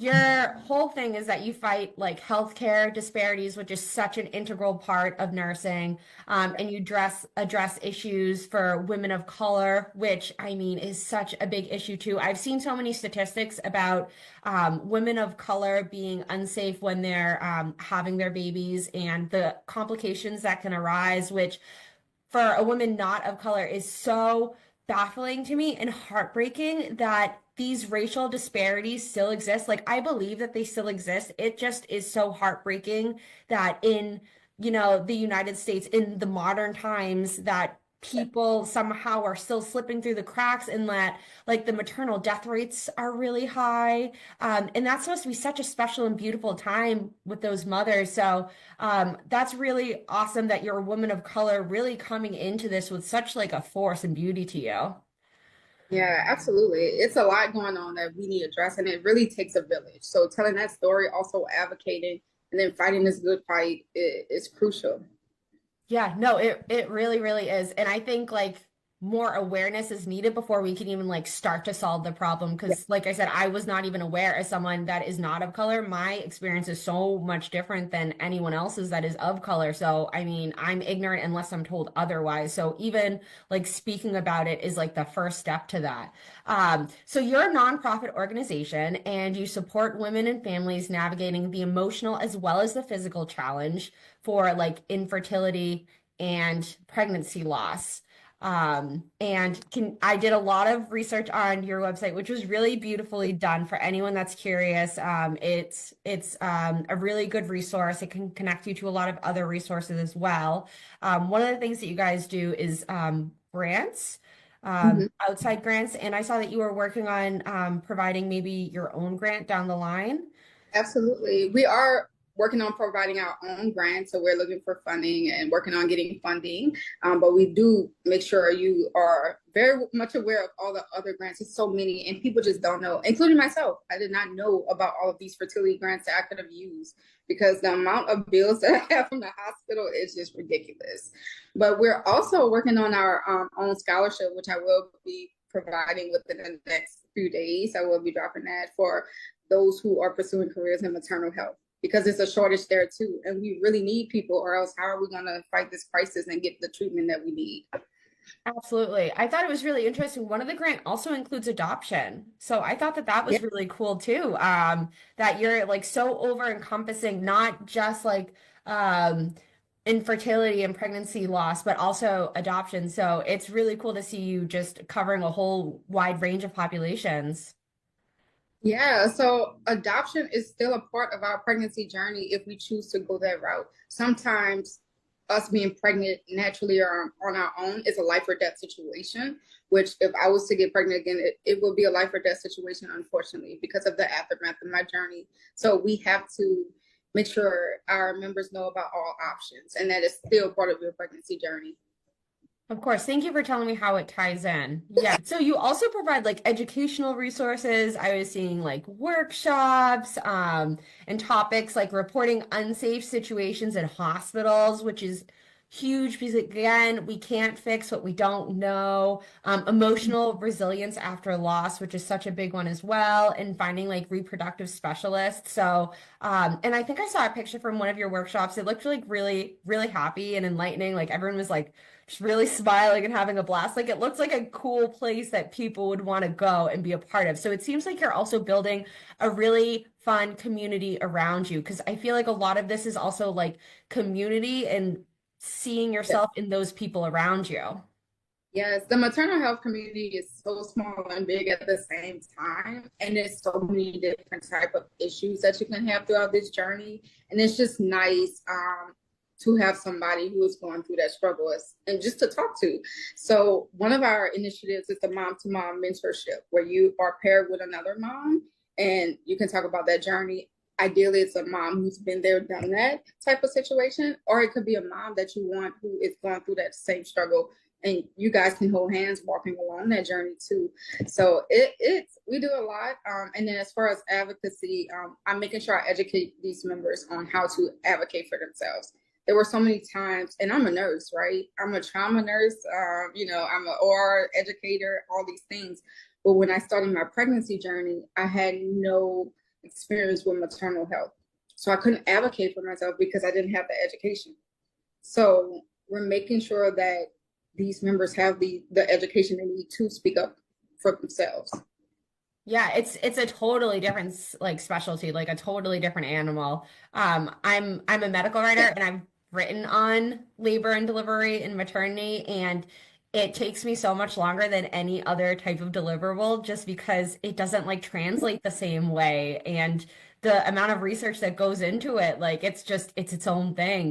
Your whole thing is that you fight like healthcare disparities, which is such an integral part of nursing, and you address issues for women of color, which I mean is such a big issue too. I've seen so many statistics about women of color being unsafe when they're having their babies and the complications that can arise, which for a woman not of color is so baffling to me and heartbreaking that these racial disparities still exist. Like, I believe that they still exist. It just is so heartbreaking that in, the United States, in the modern times, that people somehow are still slipping through the cracks and that like the maternal death rates are really high. And that's supposed to be such a special and beautiful time with those mothers. So that's really awesome that you're a woman of color really coming into this with such like a force and beauty to you. Yeah, absolutely. It's a lot going on that we need to address, and it really takes a village. So telling that story, also advocating, and then fighting this good fight is crucial. Yeah, no, it really, really is. And I think like more awareness is needed before we can even like start to solve the problem. Yeah. Because like I said, I was not even aware as someone that is not of color. My experience is so much different than anyone else's that is of color. So I mean, I'm ignorant unless I'm told otherwise. So even like speaking about it is like the first step to that. So you're a nonprofit organization and you support women and families navigating the emotional as well as the physical challenge for like infertility and pregnancy loss. I did a lot of research on your website, which was really beautifully done for anyone that's curious. It's a really good resource. It can connect you to a lot of other resources as well. One of the things that you guys do is grants, Mhm. outside grants, and I saw that you were working on providing maybe your own grant down the line. Absolutely. We are working on providing our own grants, so we're looking for funding and working on getting funding. But we do make sure you are very much aware of all the other grants. It's so many, and people just don't know, including myself. I did not know about all of these fertility grants that I could have used because the amount of bills that I have from the hospital is just ridiculous. But we're also working on our own scholarship, which I will be providing within the next few days. I will be dropping that for those who are pursuing careers in maternal health because it's a shortage there too. And we really need people, or else how are we going to fight this crisis and get the treatment that we need? Absolutely. I thought it was really interesting. One of the grant also includes adoption. So I thought that that Yeah. was really cool too. That you're like so over encompassing, not just like infertility and pregnancy loss, but also adoption. So it's really cool to see you just covering a whole wide range of populations. Yeah, so adoption is still a part of our pregnancy journey if we choose to go that route. Sometimes us being pregnant naturally or on our own is a life or death situation, which if I was to get pregnant again, it will be a life or death situation, unfortunately, because of the aftermath of my journey. So we have to make sure our members know about all options, and that is still part of your pregnancy journey. Of course. Thank you for telling me how it ties in. Yeah. So you also provide like educational resources. I was seeing like workshops, and topics like reporting unsafe situations in hospitals, which is huge because again, we can't fix what we don't know. Emotional resilience after loss, which is such a big one as well, and finding like reproductive specialists. So, and I think I saw a picture from one of your workshops. It looked like really, really happy and enlightening. Like everyone was like just really smiling and having a blast. Like it looks like a cool place that people would want to go and be a part of. So it seems like you're also building a really fun community around you because I feel like a lot of this is also like community and seeing yourself in those people around you. Yes, the maternal health community is so small and big at the same time, and there's so many different type of issues that you can have throughout this journey, and it's just nice to have somebody who is going through that struggle and just to talk to. So one of our initiatives is the mom to mom mentorship, where you are paired with another mom, and you can talk about that journey. Ideally, it's a mom who's been there, done that type of situation, or it could be a mom that you want who is going through that same struggle and you guys can hold hands walking along that journey too. So it's we do a lot. And then as far as advocacy, I'm making sure I educate these members on how to advocate for themselves. There were so many times, and I'm a nurse, right? I'm a trauma nurse. I'm an OR educator, all these things. But when I started my pregnancy journey, I had no experience with maternal health. So I couldn't advocate for myself because I didn't have the education. So we're making sure that these members have the education they need to speak up for themselves. Yeah, it's a totally different like specialty, like a totally different animal. I'm a medical writer Yeah. and I've written on labor and delivery and maternity, and it takes me so much longer than any other type of deliverable just because it doesn't like translate the same way, and the amount of research that goes into it, like it's just it's its own thing.